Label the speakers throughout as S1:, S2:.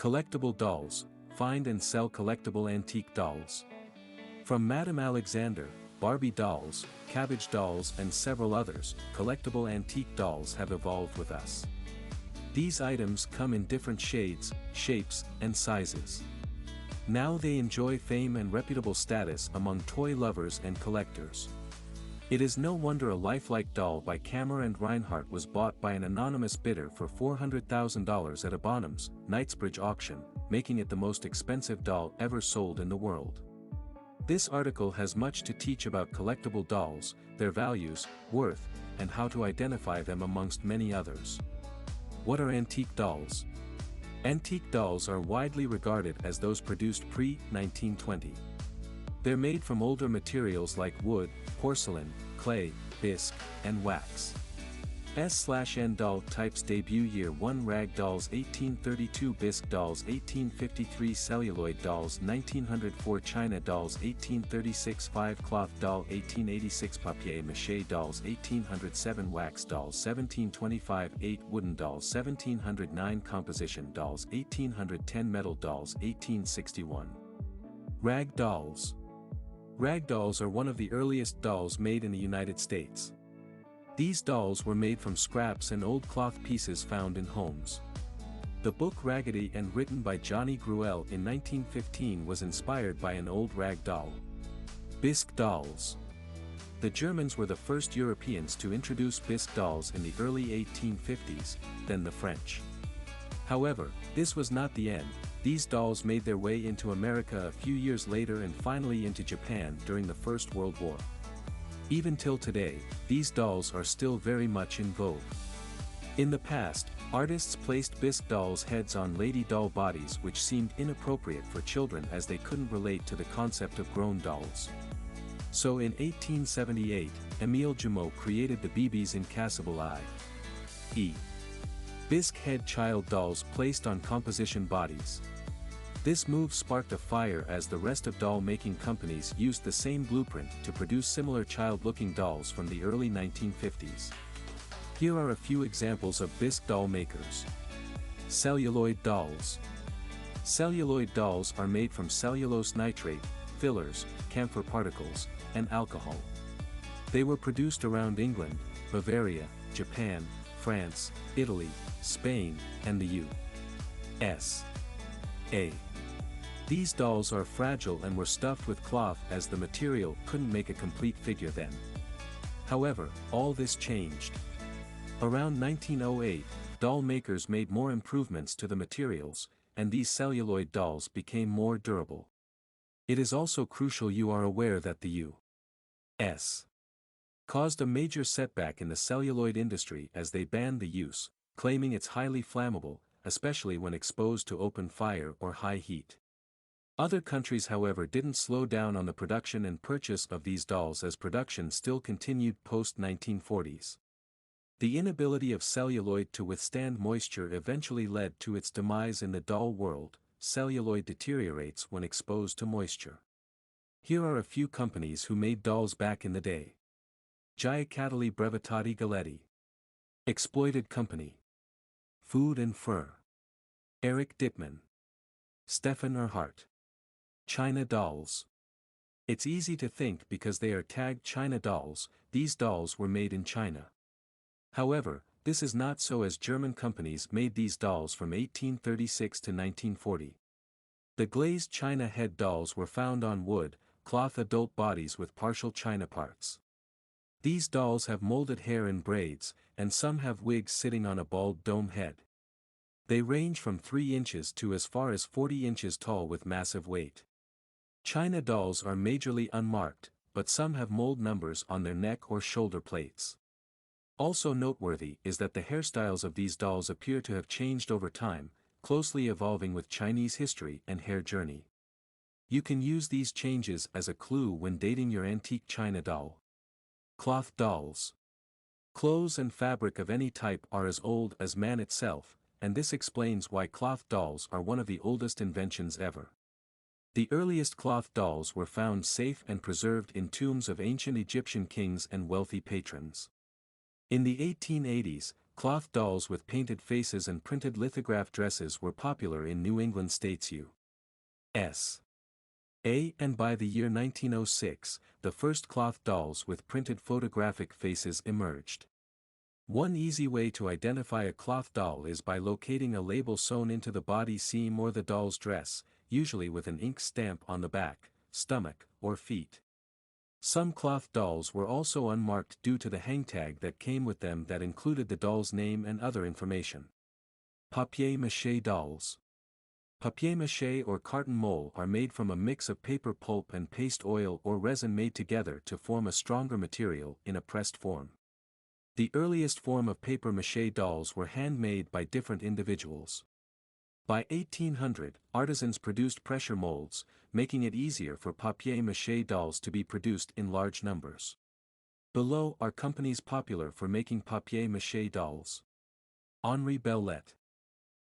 S1: Collectible dolls, find and sell collectible antique dolls. From Madame Alexander, Barbie dolls, Cabbage dolls and several others, collectible antique dolls have evolved with us. These items come in different shades, shapes, and sizes. Now they enjoy fame and reputable status among toy lovers and collectors. It is no wonder a lifelike doll by Kammer and Reinhardt was bought by an anonymous bidder for $400,000 at a Bonhams, Knightsbridge auction, making it the most expensive doll ever sold in the world. This article has much to teach about collectible dolls, their values, worth, and how to identify them amongst many others. What are antique dolls? Antique dolls are widely regarded as those produced pre-1920. They're made from older materials like wood, porcelain, clay, bisque, and wax. S/N doll types debut year 1 rag dolls 1832 bisque dolls 1853 celluloid dolls 1904 china dolls 1836 5 cloth doll 1886 papier-mâché dolls 1807 wax dolls 1725 8 wooden dolls 1709 composition dolls 1810 metal dolls 1861. Rag dolls. Rag dolls are one of the earliest dolls made in the United States. These dolls were made from scraps and old cloth pieces found in homes. The book Raggedy and written by Johnny Gruelle in 1915 was inspired by an old rag doll. Bisque dolls. The Germans were the first Europeans to introduce bisque dolls in the early 1850s, then the French. However, this was not the end. These dolls made their way into America a few years later and finally into Japan during the First World War. Even till today, these dolls are still very much in vogue. In the past, artists placed bisque dolls' heads on lady doll bodies which seemed inappropriate for children as they couldn't relate to the concept of grown dolls. So in 1878, Émile Jumeau created the Bébés Incassable i.e. bisque head child dolls placed on composition bodies. This move sparked a fire as the rest of doll-making companies used the same blueprint to produce similar child-looking dolls from the early 1950s. Here are a few examples of bisque doll makers. Celluloid dolls. Celluloid dolls are made from cellulose nitrate, fillers, camphor particles, and alcohol. They were produced around England, Bavaria, Japan, France, Italy, Spain, and the U.S.A. These dolls are fragile and were stuffed with cloth as the material couldn't make a complete figure then. However, all this changed. Around 1908, doll makers made more improvements to the materials, and these celluloid dolls became more durable. It is also crucial you are aware that the U.S. caused a major setback in the celluloid industry as they banned the use, claiming it's highly flammable, especially when exposed to open fire or high heat. Other countries however didn't slow down on the production and purchase of these dolls as production still continued post-1940s. The inability of celluloid to withstand moisture eventually led to its demise in the doll world. Celluloid deteriorates when exposed to moisture. Here are a few companies who made dolls back in the day. Giocattoli Brevettati Galletti. Exploited Company. Food and Fur. Eric Dittman. Stefan Erhardt. China dolls. It's easy to think because they are tagged China dolls, these dolls were made in China. However, this is not so as German companies made these dolls from 1836 to 1940. The glazed China head dolls were found on wood, cloth adult bodies with partial China parts. These dolls have molded hair in braids, and some have wigs sitting on a bald dome head. They range from 3 inches to as far as 40 inches tall with massive weight. China dolls are majorly unmarked, but some have mold numbers on their neck or shoulder plates. Also noteworthy is that the hairstyles of these dolls appear to have changed over time, closely evolving with Chinese history and hair journey. You can use these changes as a clue when dating your antique China doll. Cloth dolls. Clothes and fabric of any type are as old as man itself, and this explains why cloth dolls are one of the oldest inventions ever. The earliest cloth dolls were found safe and preserved in tombs of ancient Egyptian kings and wealthy patrons. In the 1880s, Cloth dolls with painted faces and printed lithograph dresses were popular in New England states U.S. And by the year 1906, the first cloth dolls with printed photographic faces emerged. One easy way to identify a cloth doll is by locating a label sewn into the body seam or the doll's dress, usually with an ink stamp on the back, stomach, or feet. Some cloth dolls were also unmarked due to the hang tag that came with them that included the doll's name and other information. Papier-mâché dolls. Papier-mâché or carton mold are made from a mix of paper pulp and paste oil or resin made together to form a stronger material in a pressed form. The earliest form of papier-mâché dolls were handmade by different individuals. By 1800, artisans produced pressure molds, making it easier for papier-mâché dolls to be produced in large numbers. Below are companies popular for making papier-mâché dolls: Henri Bellet,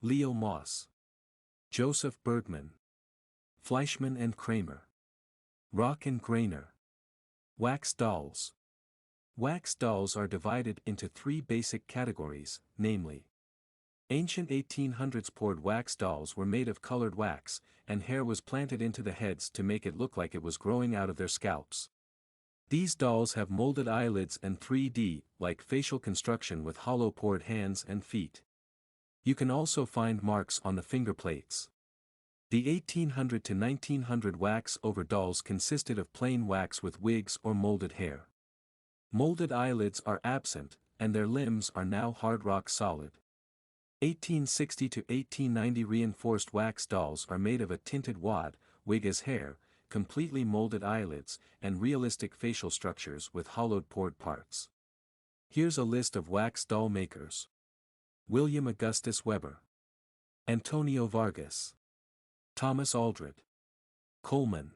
S1: Leo Moss, Joseph Bergman, Fleischmann and Kramer, Rock and Grainer. Wax dolls. Wax dolls are divided into three basic categories, namely: ancient 1800s poured wax dolls were made of colored wax, and hair was planted into the heads to make it look like it was growing out of their scalps. These dolls have molded eyelids and 3D-like facial construction with hollow poured hands and feet. You can also find marks on the finger plates. The 1800 to 1900 wax over dolls consisted of plain wax with wigs or molded hair. Molded eyelids are absent, and their limbs are now hard rock solid. 1860 to 1890 reinforced wax dolls are made of a tinted wad, wig as hair, completely molded eyelids, and realistic facial structures with hollowed poured parts. Here's a list of wax doll makers: William Augustus Weber, Antonio Vargas, Thomas Aldred, Coleman,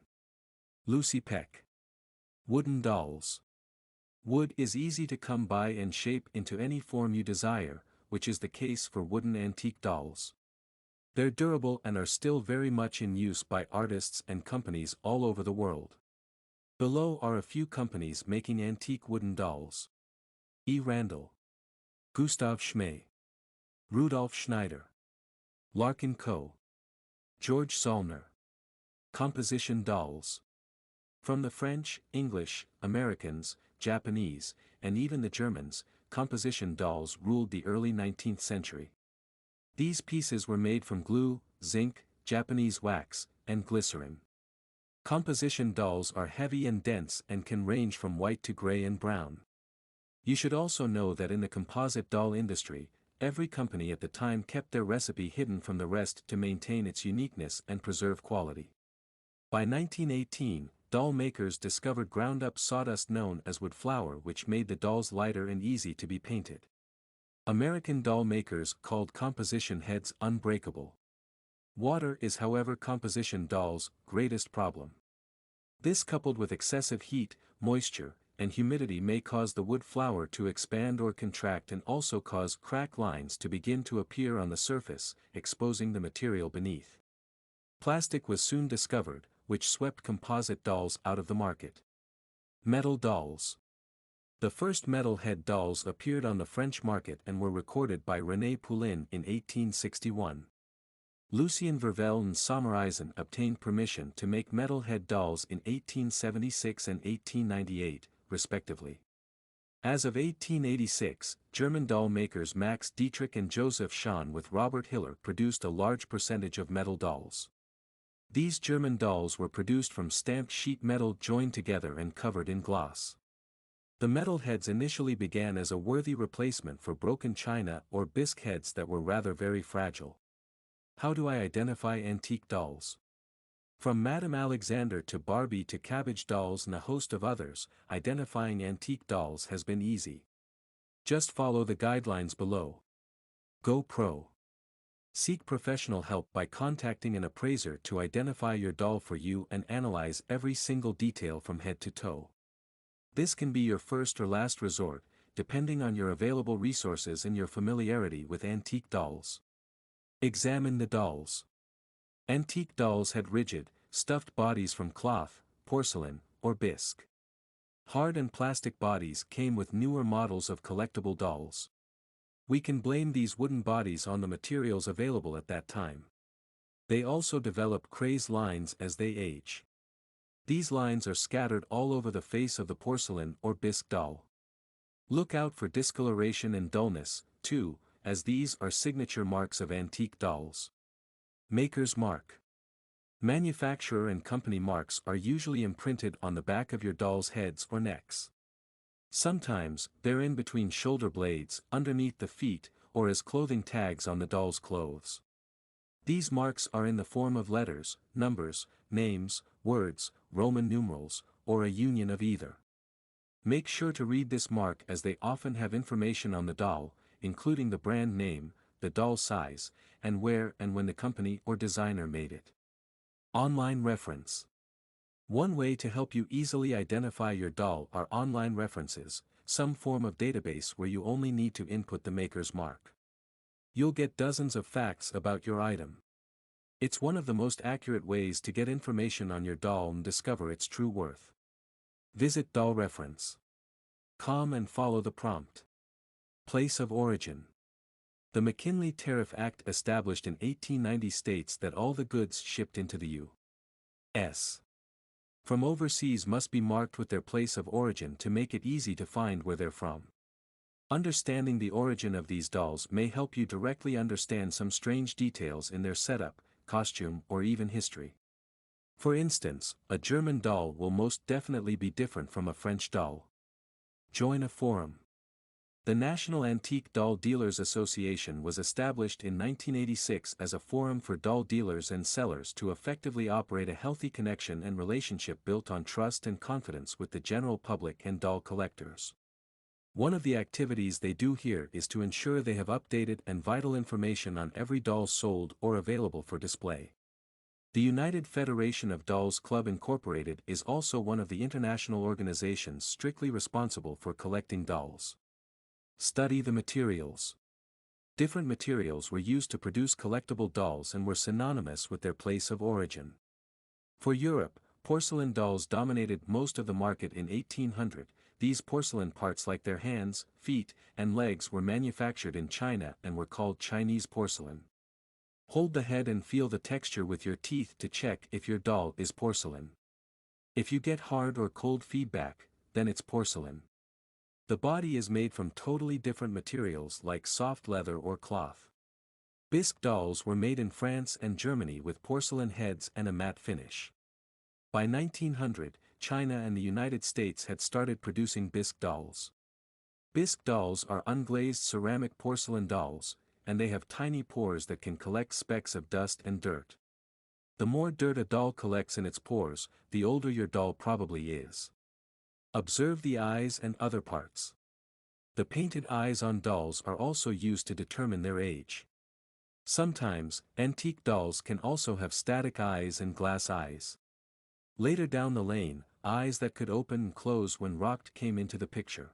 S1: Lucy Peck. Wooden dolls. Wood is easy to come by and shape into any form you desire, which is the case for wooden antique dolls. They're durable and are still very much in use by artists and companies all over the world. Below are a few companies making antique wooden dolls: E. Randall, Gustav Schmee, Rudolf Schneider, Larkin Co., George Zollner. Composition dolls. From the French, English, Americans, Japanese, and even the Germans, composition dolls ruled the early 19th century. These pieces were made from glue, zinc, Japanese wax, and glycerin. Composition dolls are heavy and dense and can range from white to gray and brown. You should also know that in the composite doll industry, every company at the time kept their recipe hidden from the rest to maintain its uniqueness and preserve quality. By 1918, doll makers discovered ground-up sawdust known as wood flour, which made the dolls lighter and easy to be painted. American doll makers called composition heads unbreakable. Water is, however, composition dolls' greatest problem. This, coupled with excessive heat, moisture, and humidity, may cause the wood flour to expand or contract and also cause crack lines to begin to appear on the surface, exposing the material beneath. Plastic was soon discovered, which swept composite dolls out of the market. Metal dolls. The first metal head dolls appeared on the French market and were recorded by René Poulin in 1861. Lucien Vervel and Sommereisen obtained permission to make metal head dolls in 1876 and 1898, respectively. As of 1886, German doll makers Max Dietrich and Joseph Schahn with Robert Hiller produced a large percentage of metal dolls. These German dolls were produced from stamped sheet metal joined together and covered in gloss. The metal heads initially began as a worthy replacement for broken china or bisque heads that were rather very fragile. How do I identify antique dolls? From Madame Alexander to Barbie to Cabbage dolls and a host of others, identifying antique dolls has been easy. Just follow the guidelines below. Go pro. Seek professional help by contacting an appraiser to identify your doll for you and analyze every single detail from head to toe. This can be your first or last resort, depending on your available resources and your familiarity with antique dolls. Examine the dolls. Antique dolls had rigid, stuffed bodies from cloth, porcelain, or bisque. Hard and plastic bodies came with newer models of collectible dolls. We can blame these wooden bodies on the materials available at that time. They also develop crazed lines as they age. These lines are scattered all over the face of the porcelain or bisque doll. Look out for discoloration and dullness, too, as these are signature marks of antique dolls. Maker's mark. Manufacturer and company marks are usually imprinted on the back of your doll's heads or necks. Sometimes, they're in between shoulder blades, underneath the feet, or as clothing tags on the doll's clothes. These marks are in the form of letters, numbers, names, words, Roman numerals, or a union of either. Make sure to read this mark as they often have information on the doll, including the brand name, the doll size, and where and when the company or designer made it. Online reference. One way to help you easily identify your doll are online references, some form of database where you only need to input the maker's mark. You'll get dozens of facts about your item. It's one of the most accurate ways to get information on your doll and discover its true worth. Visit doll reference. Com and follow the prompt. Place of origin. The McKinley Tariff Act established in 1890 states that all the goods shipped into the U.S. from overseas must be marked with their place of origin to make it easy to find where they're from. Understanding the origin of these dolls may help you directly understand some strange details in their setup, costume, or even history. For instance, a German doll will most definitely be different from a French doll. Join a forum. The National Antique Doll Dealers Association was established in 1986 as a forum for doll dealers and sellers to effectively operate a healthy connection and relationship built on trust and confidence with the general public and doll collectors. One of the activities they do here is to ensure they have updated and vital information on every doll sold or available for display. The United Federation of Dolls Club Incorporated is also one of the international organizations strictly responsible for collecting dolls. Study the materials. Different materials were used to produce collectible dolls and were synonymous with their place of origin. For Europe, porcelain dolls dominated most of the market in 1800. These porcelain parts like their hands, feet, and legs were manufactured in China and were called Chinese porcelain. Hold the head and feel the texture with your teeth to check if your doll is porcelain. If you get hard or cold feedback, then it's porcelain. The body is made from totally different materials like soft leather or cloth. Bisque dolls were made in France and Germany with porcelain heads and a matte finish. By 1900, China and the United States had started producing bisque dolls. Bisque dolls are unglazed ceramic porcelain dolls, and they have tiny pores that can collect specks of dust and dirt. The more dirt a doll collects in its pores, the older your doll probably is. Observe the eyes and other parts. The painted eyes on dolls are also used to determine their age. Sometimes, antique dolls can also have static eyes and glass eyes. Later down the lane, eyes that could open and close when rocked came into the picture.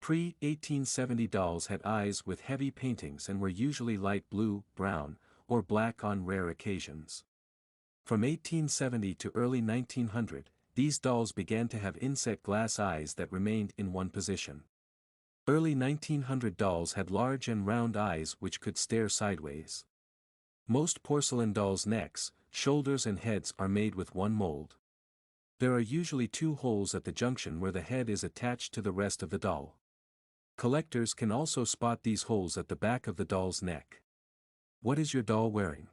S1: Pre-1870 dolls had eyes with heavy paintings and were usually light blue, brown, or black on rare occasions. From 1870 to early 1900, these dolls began to have inset glass eyes that remained in one position. Early 1900 dolls had large and round eyes which could stare sideways. Most porcelain dolls' necks, shoulders and heads are made with one mold. There are usually two holes at the junction where the head is attached to the rest of the doll. Collectors can also spot these holes at the back of the doll's neck. What is your doll wearing?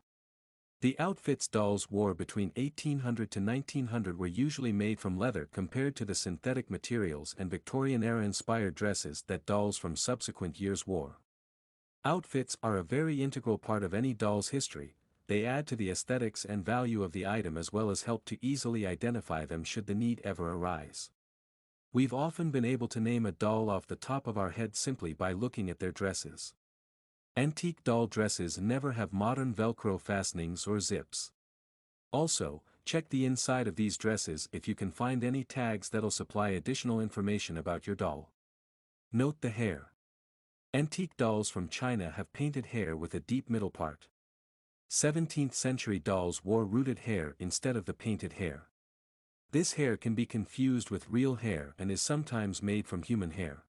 S1: The outfits dolls wore between 1800 to 1900 were usually made from leather compared to the synthetic materials and Victorian-era inspired dresses that dolls from subsequent years wore. Outfits are a very integral part of any doll's history. They add to the aesthetics and value of the item as well as help to easily identify them should the need ever arise. We've often been able to name a doll off the top of our head simply by looking at their dresses. Antique doll dresses never have modern Velcro fastenings or zips. Also, check the inside of these dresses if you can find any tags that'll supply additional information about your doll. Note the hair. Antique dolls from China have painted hair with a deep middle part. 17th century dolls wore rooted hair instead of the painted hair. This hair can be confused with real hair and is sometimes made from human hair.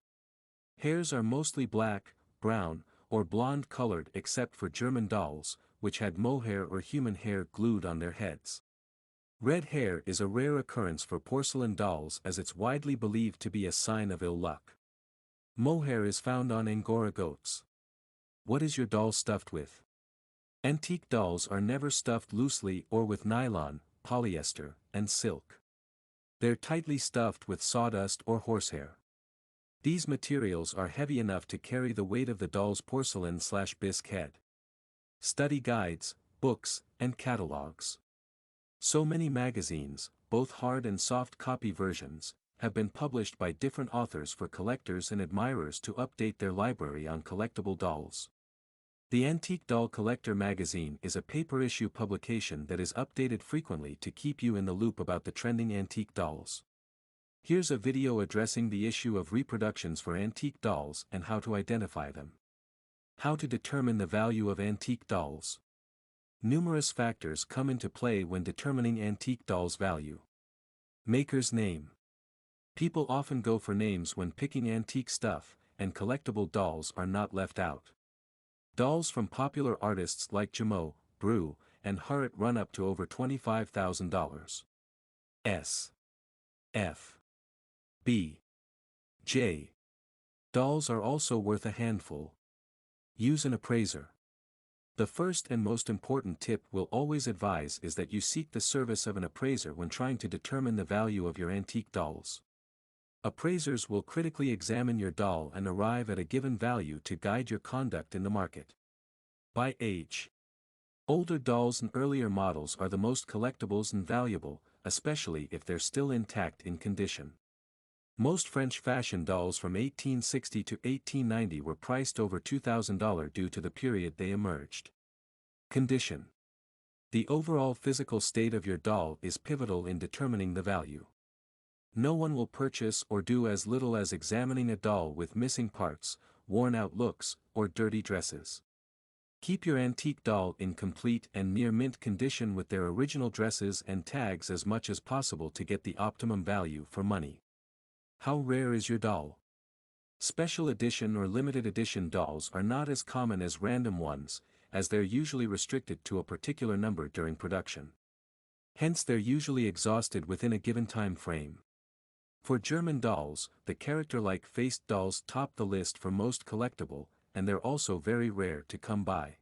S1: Hairs are mostly black, brown, or blonde-colored except for German dolls, which had mohair or human hair glued on their heads. Red hair is a rare occurrence for porcelain dolls as it's widely believed to be a sign of ill luck. Mohair is found on Angora goats. What is your doll stuffed with? Antique dolls are never stuffed loosely or with nylon, polyester, and silk. They're tightly stuffed with sawdust or horsehair. These materials are heavy enough to carry the weight of the doll's porcelain/bisque head. Study guides, books, and catalogs. So many magazines, both hard and soft copy versions, have been published by different authors for collectors and admirers to update their library on collectible dolls. The Antique Doll Collector magazine is a paper-issue publication that is updated frequently to keep you in the loop about the trending antique dolls. Here's a video addressing the issue of reproductions for antique dolls and how to identify them. How to determine the value of antique dolls. Numerous factors come into play when determining antique dolls' value. Maker's name. People often go for names when picking antique stuff, and collectible dolls are not left out. Dolls from popular artists like Jameau, Brew, and Reinhardt run up to over $25,000. S. F. B. J. Dolls are also worth a handful. Use an appraiser. The first and most important tip we'll always advise is that you seek the service of an appraiser when trying to determine the value of your antique dolls. Appraisers will critically examine your doll and arrive at a given value to guide your conduct in the market. By age. Older dolls and earlier models are the most collectibles and valuable, especially if they're still intact in condition. Most French fashion dolls from 1860 to 1890 were priced over $2,000 due to the period they emerged. Condition. The overall physical state of your doll is pivotal in determining the value. No one will purchase or do as little as examining a doll with missing parts, worn-out looks, or dirty dresses. Keep your antique doll in complete and near-mint condition with their original dresses and tags as much as possible to get the optimum value for money. How rare is your doll? Special edition or limited edition dolls are not as common as random ones, as they're usually restricted to a particular number during production. Hence they're usually exhausted within a given time frame. For German dolls, the character-like faced dolls top the list for most collectible, and they're also very rare to come by.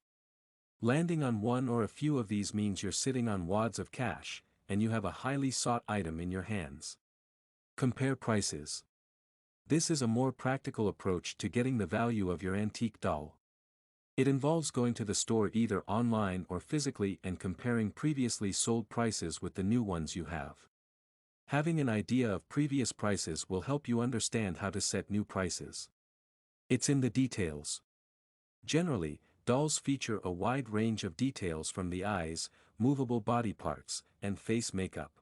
S1: Landing on one or a few of these means you're sitting on wads of cash, and you have a highly sought item in your hands. Compare prices. This is a more practical approach to getting the value of your antique doll. It involves going to the store either online or physically and comparing previously sold prices with the new ones you have. Having an idea of previous prices will help you understand how to set new prices. It's in the details. Generally, dolls feature a wide range of details from the eyes, movable body parts, and face makeup.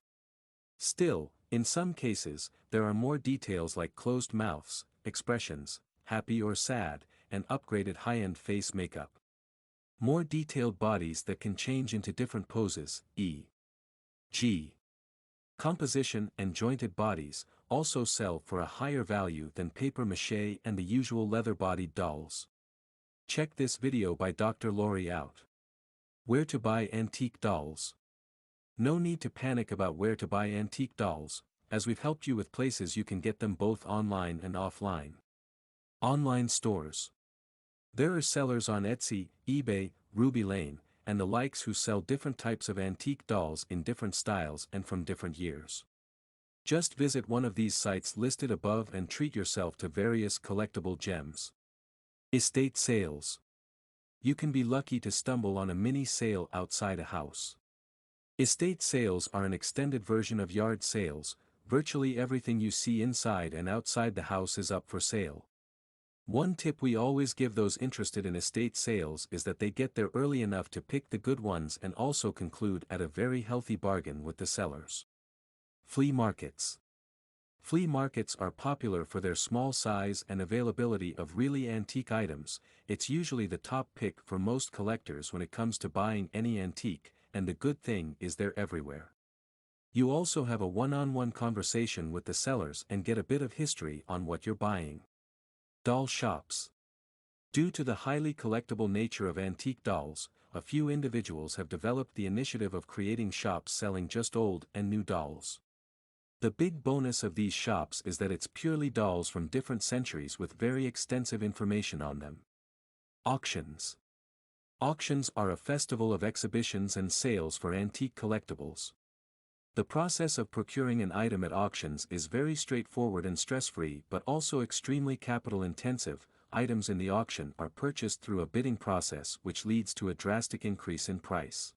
S1: Still, in some cases, there are more details like closed mouths, expressions, happy or sad, and upgraded high-end face makeup. More detailed bodies that can change into different poses, e.g. composition and jointed bodies, also sell for a higher value than papier-mâché and the usual leather-bodied dolls. Check this video by Dr. Lori out. Where to buy antique dolls? No need to panic about where to buy antique dolls, as we've helped you with places you can get them both online and offline. Online stores. There are sellers on Etsy, eBay, Ruby Lane, and the likes who sell different types of antique dolls in different styles and from different years. Just visit one of these sites listed above and treat yourself to various collectible gems. Estate sales. You can be lucky to stumble on a mini sale outside a house. Estate sales are an extended version of yard sales. Virtually everything you see inside and outside the house is up for sale. One tip we always give those interested in estate sales is that they get there early enough to pick the good ones and also conclude at a very healthy bargain with the sellers. Flea markets. Flea markets are popular for their small size and availability of really antique items. It's usually the top pick for most collectors when it comes to buying any antique, and the good thing is they're everywhere. You also have a one-on-one conversation with the sellers and get a bit of history on what you're buying. Doll shops. Due to the highly collectible nature of antique dolls, a few individuals have developed the initiative of creating shops selling just old and new dolls. The big bonus of these shops is that it's purely dolls from different centuries with very extensive information on them. Auctions. Auctions are a festival of exhibitions and sales for antique collectibles. The process of procuring an item at auctions is very straightforward and stress-free but also extremely capital-intensive. Items in the auction are purchased through a bidding process which leads to a drastic increase in price.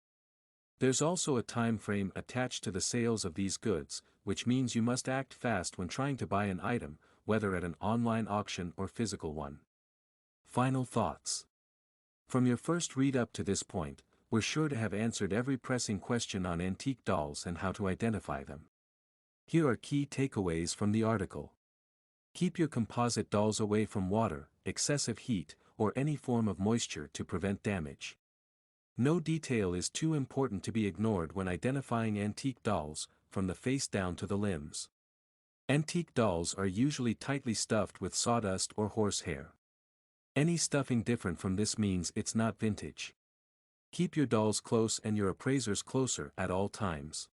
S1: There's also a time frame attached to the sales of these goods, which means you must act fast when trying to buy an item, whether at an online auction or physical one. Final thoughts. From your first read up to this point, we're sure to have answered every pressing question on antique dolls and how to identify them. Here are key takeaways from the article. Keep your composite dolls away from water, excessive heat, or any form of moisture to prevent damage. No detail is too important to be ignored when identifying antique dolls, from the face down to the limbs. Antique dolls are usually tightly stuffed with sawdust or horsehair. Any stuffing different from this means it's not vintage. Keep your dolls close and your appraisers closer at all times.